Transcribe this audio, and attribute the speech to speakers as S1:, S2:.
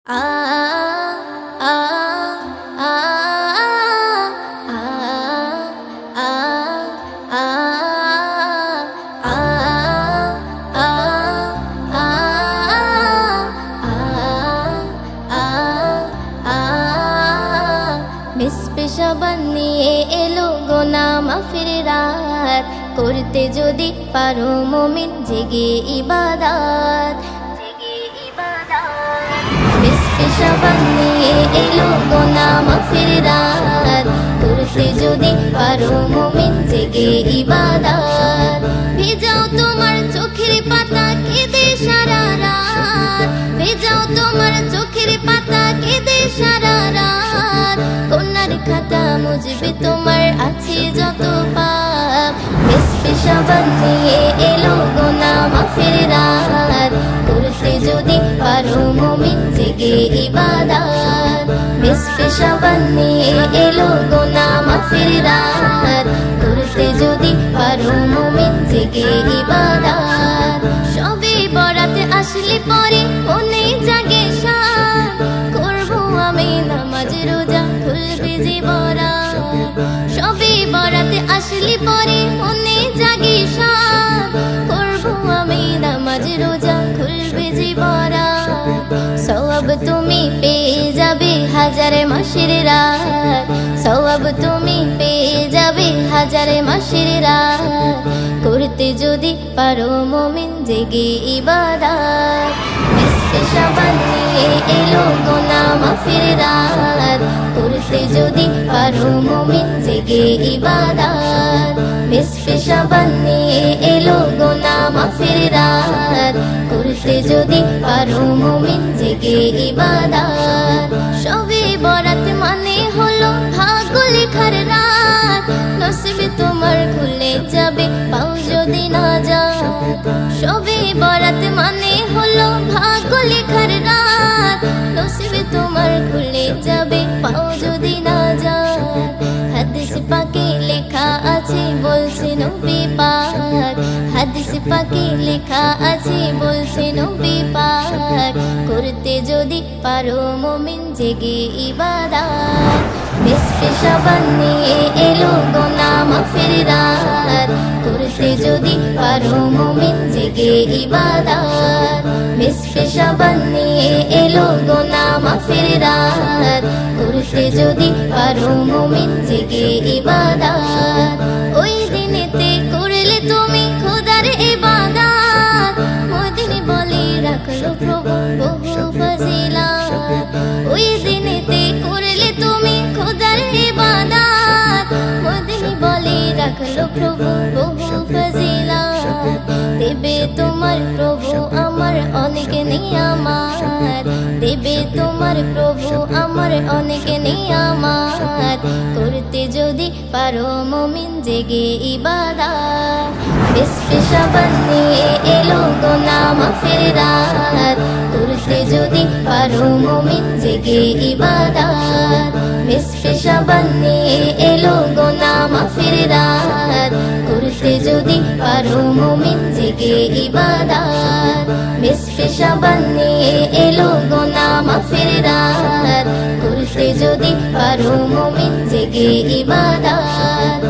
S1: আ আ আ আ আ আ পেশা বানিয়ে এলো গোনা মাফির রাত, করতে যদি পারো মুমিন জেগে ইবাদত। পেশা বানিয়ে এলো গোনা মাফির রাত, করতে যদি পারো মুমিন জেগে ইবাদত। ভেজাও তোমার চোখের পাতা কেঁদে সারা রাত, ভেজাও তোমার চোখের পাতা কেঁদে সারা রাত। কন্যার খাতা মুজবে তোমার আছে যত পাপ। পেশা বানিয়ে এলো গোনা মাফির রাত, করতে যদি পারো মুমিন জেগে ইবাদত। পেশা বানিয়ে এলো গোনা মাফির রাত, করতে যদি পারো মুমিন জেগে ইবাদত। সবে বরাতে আসলে পরে মনে জাগে শান, করবো আমি নামাজ রোজা খুলবে জীবরাত। সবে বরাতে আসলে পরে মনে জাগে শান, করবো আমি নামাজ রোজা খুলবে জীবরাত। সওয়াব তুমি পেয়ে যাবে হাজারে মাসের রাত, সওয়াব তুমি পেয়ে যাবে হাজারে মাসের রাত। করতে যদি পারো মুমিন জেগে ইবাদত। পেশা বানিয়ে এলো গোনা মাফির রাত, করতে যদি পারো মুমিন জেগে ইবাদত। পেশা বানিয়ে এলো গোনা মাফির রাত, করতে যদি পারো মুমিন জেগে ইবাদত। সবে বরাত মানে হলো ভাগ্য লেখার রাত, নসিবে তোমার খুলে যাবে পাও যদি না যাত। সবে বরাত মানে হলো ভাগ্য লেখার রাত, নসিবে তোমার খুলে যাবে পাও যদি না যাত। হাদিস পাকে লেখা আছে বলছে নবী পাক, হাদিস পাকে লেখা আছে বলছে নবী পাক। করতে যদি পারো মুমিন জেগে ইবাদত। পেশা বানিয়ে এলো গোনা মাফির রাত, করতে যদি পারো মুমিন জেগে ইবাদত। পেশা বানিয়ে এলো গোনা মাফির রাত, করতে যদি পারো মুমিন জেগে ইবাদত। ওই দিনেতে করলে তুমি খোদার ইবাদত, মদিন বলে রাখলো প্রভু বহু ফজিলত। ওই দিনেতে করলে তুমি খোদার ইবাদত, মদিন বলে রাখলো প্রভু বহু ফজিলত। দেবে তোমার প্রভু আমার অনেক নিয়ামত, দেবে তোমার প্রভু আমার অনেক নিয়ামত। করতে যদি পারো মুমিন জেগে ইবাদত। পেশা বানিয়ে এলো গোনা মাফির রাত, করতে যদি পারো মুমিন জেগে ইবাদত। পেশা বানিয়ে এলো গোনা মাফির রাত, করতে যদি পারো মুমিন জেগে ইবাদত। পেশা বানিয়ে এলো গোনা মাফির রাত, করতে যদি পারো মুমিন জেগে ইবাদত।